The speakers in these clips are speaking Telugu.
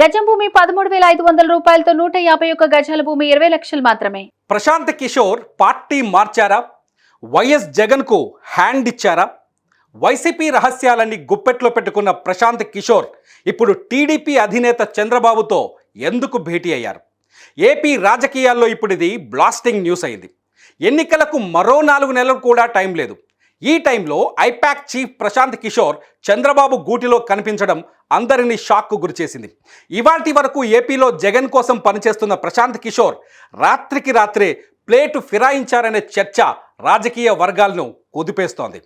గజం భూమి 13,500 రూపాయలతో 151 గజాల భూమి 20 లక్షలు మాత్రమే. ప్రశాంత్ కిషోర్ పార్టీ మార్చారా? వైఎస్ జగన్ కు హ్యాండ్ ఇచ్చారా? వైసీపీ రహస్యాలన్నీ గుప్పెట్లో పెట్టుకున్న ప్రశాంత్ కిషోర్ ఇప్పుడు టీడీపీ అధినేత చంద్రబాబుతో ఎందుకు భేటీ అయ్యారు? ఏపీ రాజకీయాల్లో ఇప్పుడు ఇది బ్లాస్టింగ్ న్యూస్ అయింది. ఎన్నికలకు మరో 4 నెలలు కూడా టైం లేదు. ఈ టైంలో ఐపాక్ చీఫ్ ప్రశాంత్ కిషోర్ చంద్రబాబు గూటిలో కనిపించడం అందరినీ షాక్కు గురిచేసింది. ఇవాల్టి వరకు ఏపీలో జగన్ కోసం పనిచేస్తున్న ప్రశాంత్ కిషోర్ రాత్రికి రాత్రే ప్లేటు ఫిరాయించారనే చర్చ రాజకీయ వర్గాలను కుదిపేస్తోంది.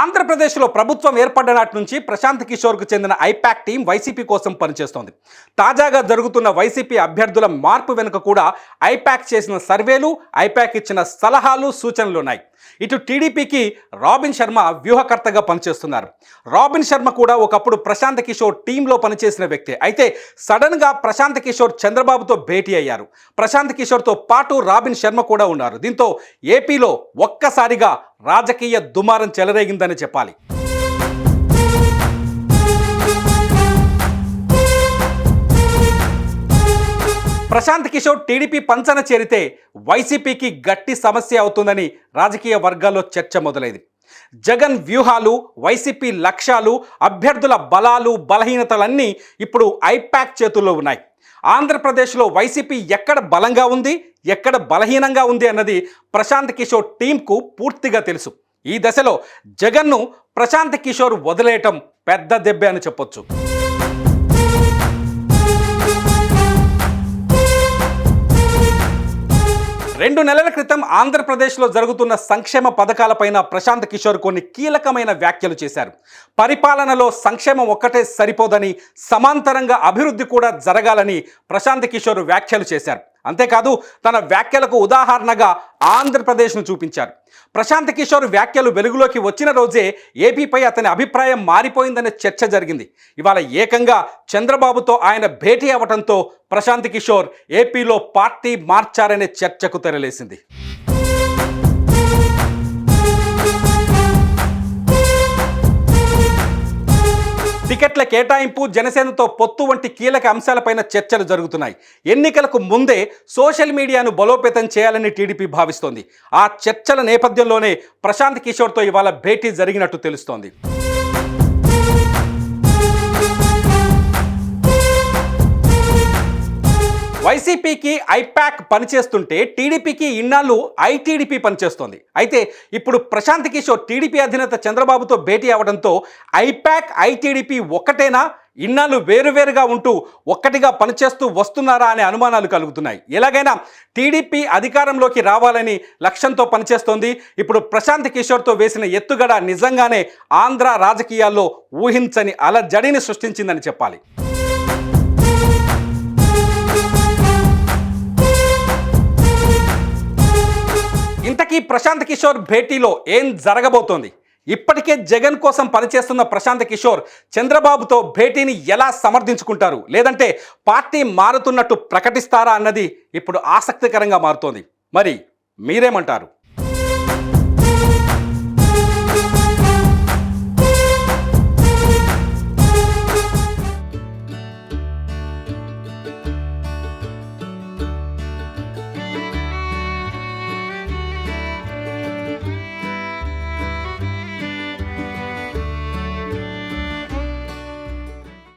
ఆంధ్రప్రదేశ్లో ప్రభుత్వం ఏర్పడ్డ నాటి నుంచి ప్రశాంత్ కిషోర్కు చెందిన ఐపాక్ టీం వైసీపీ కోసం పనిచేస్తోంది. తాజాగా జరుగుతున్న వైసీపీ అభ్యర్థుల మార్పు వెనుక కూడా ఐపాక్ చేసిన సర్వేలు, ఐపాక్ ఇచ్చిన సలహాలు, సూచనలు ఉన్నాయి. ఇటు టీడీపీకి రాబిన్ శర్మ వ్యూహకర్తగా పనిచేస్తున్నారు. రాబిన్ శర్మ కూడా ఒకప్పుడు ప్రశాంత్ కిషోర్ టీంలో పనిచేసిన వ్యక్తే. అయితే సడన్గా ప్రశాంత్ కిషోర్ చంద్రబాబుతో భేటీ అయ్యారు. ప్రశాంత్ కిషోర్తో పాటు రాబిన్ శర్మ కూడా ఉన్నారు. దీంతో ఏపీలో ఒక్కసారిగా రాజకీయ దుమారం చెలరేగిందని చెప్పాలి. ప్రశాంత్ కిషోర్ టీడీపీ పంచన చేరితే వైసీపీకి గట్టి సమస్య అవుతుందని రాజకీయ వర్గాల్లో చర్చ మొదలైంది. జగన్ వ్యూహాలు, వైసీపీ లక్ష్యాలు, అభ్యర్థుల బలాలు, బలహీనతలన్నీ ఇప్పుడు ఐపాక్ చేతుల్లో ఉన్నాయి. ఆంధ్రప్రదేశ్లో వైసీపీ ఎక్కడ బలంగా ఉంది, ఎక్కడ బలహీనంగా ఉంది అన్నది ప్రశాంత్ కిషోర్ టీంకు పూర్తిగా తెలుసు. ఈ దశలో జగన్ను ప్రశాంత్ కిషోర్ వదిలేయటం పెద్ద దెబ్బే అని చెప్పొచ్చు. 2 నెలల క్రితం ఆంధ్రప్రదేశ్లో జరుగుతున్న సంక్షేమ పథకాలపైన ప్రశాంత్ కిషోర్ కొన్ని కీలకమైన వ్యాఖ్యలు చేశారు. పరిపాలనలో సంక్షేమం ఒక్కటే సరిపోదని, సమాంతరంగా అభివృద్ధి కూడా జరగాలని ప్రశాంత్ కిషోర్ వ్యాఖ్యలు చేశారు. అంతేకాదు తన వ్యాఖ్యలకు ఉదాహరణగా ఆంధ్రప్రదేశ్ను చూపించారు. ప్రశాంత్ కిషోర్ వ్యాఖ్యలు వెలుగులోకి వచ్చిన రోజే ఏపీపై అతని అభిప్రాయం మారిపోయిందనే చర్చ జరిగింది. ఇవాళ ఏకంగా చంద్రబాబుతో ఆయన భేటీ అవ్వడంతో ప్రశాంత్ కిషోర్ ఏపీలో పార్టీ మార్చారనే చర్చకు తెరలేసింది. టికెట్ల కేటాయింపు, జనసేనతో పొత్తు వంటి కీలక అంశాలపైన చర్చలు జరుగుతున్నాయి. ఎన్నికలకు ముందే సోషల్ మీడియాను బలోపేతం చేయాలని టీడీపీ భావిస్తోంది. ఆ చర్చల నేపథ్యంలోనే ప్రశాంత్ కిషోర్తో ఇవాళ భేటీ జరిగినట్టు తెలుస్తోంది. వైసీపీకి ఐపాక్ పనిచేస్తుంటే టీడీపీకి ఇన్నాళ్ళు ఐటీడీపీ పనిచేస్తోంది. అయితే ఇప్పుడు ప్రశాంత్ కిషోర్ టీడీపీ అధినేత చంద్రబాబుతో భేటీ అవడంతో ఐపాక్, ఐటీడీపీ ఒక్కటేనా, ఇన్నాళ్ళు వేరువేరుగా ఉంటూ ఒక్కటిగా పనిచేస్తూ వస్తున్నారా అనే అనుమానాలు కలుగుతున్నాయి. ఎలాగైనా టీడీపీ అధికారంలోకి రావాలని లక్ష్యంతో పనిచేస్తోంది. ఇప్పుడు ప్రశాంత్ కిషోర్తో వేసిన ఎత్తుగడ నిజంగానే ఆంధ్ర రాజకీయాల్లో ఊహించని అలజడిని సృష్టించిందని చెప్పాలి. ఇంతకీ ప్రశాంత్ కిషోర్ భేటీలో ఏం జరగబోతోంది? ఇప్పటికే జగన్ కోసం పనిచేస్తున్న ప్రశాంత్ కిషోర్ చంద్రబాబుతో భేటీని ఎలా సమర్థించుకుంటారు, లేదంటే పార్టీ మారుతున్నట్టు ప్రకటిస్తారా అన్నది ఇప్పుడు ఆసక్తికరంగా మారుతోంది. మరి మీరేమంటారు?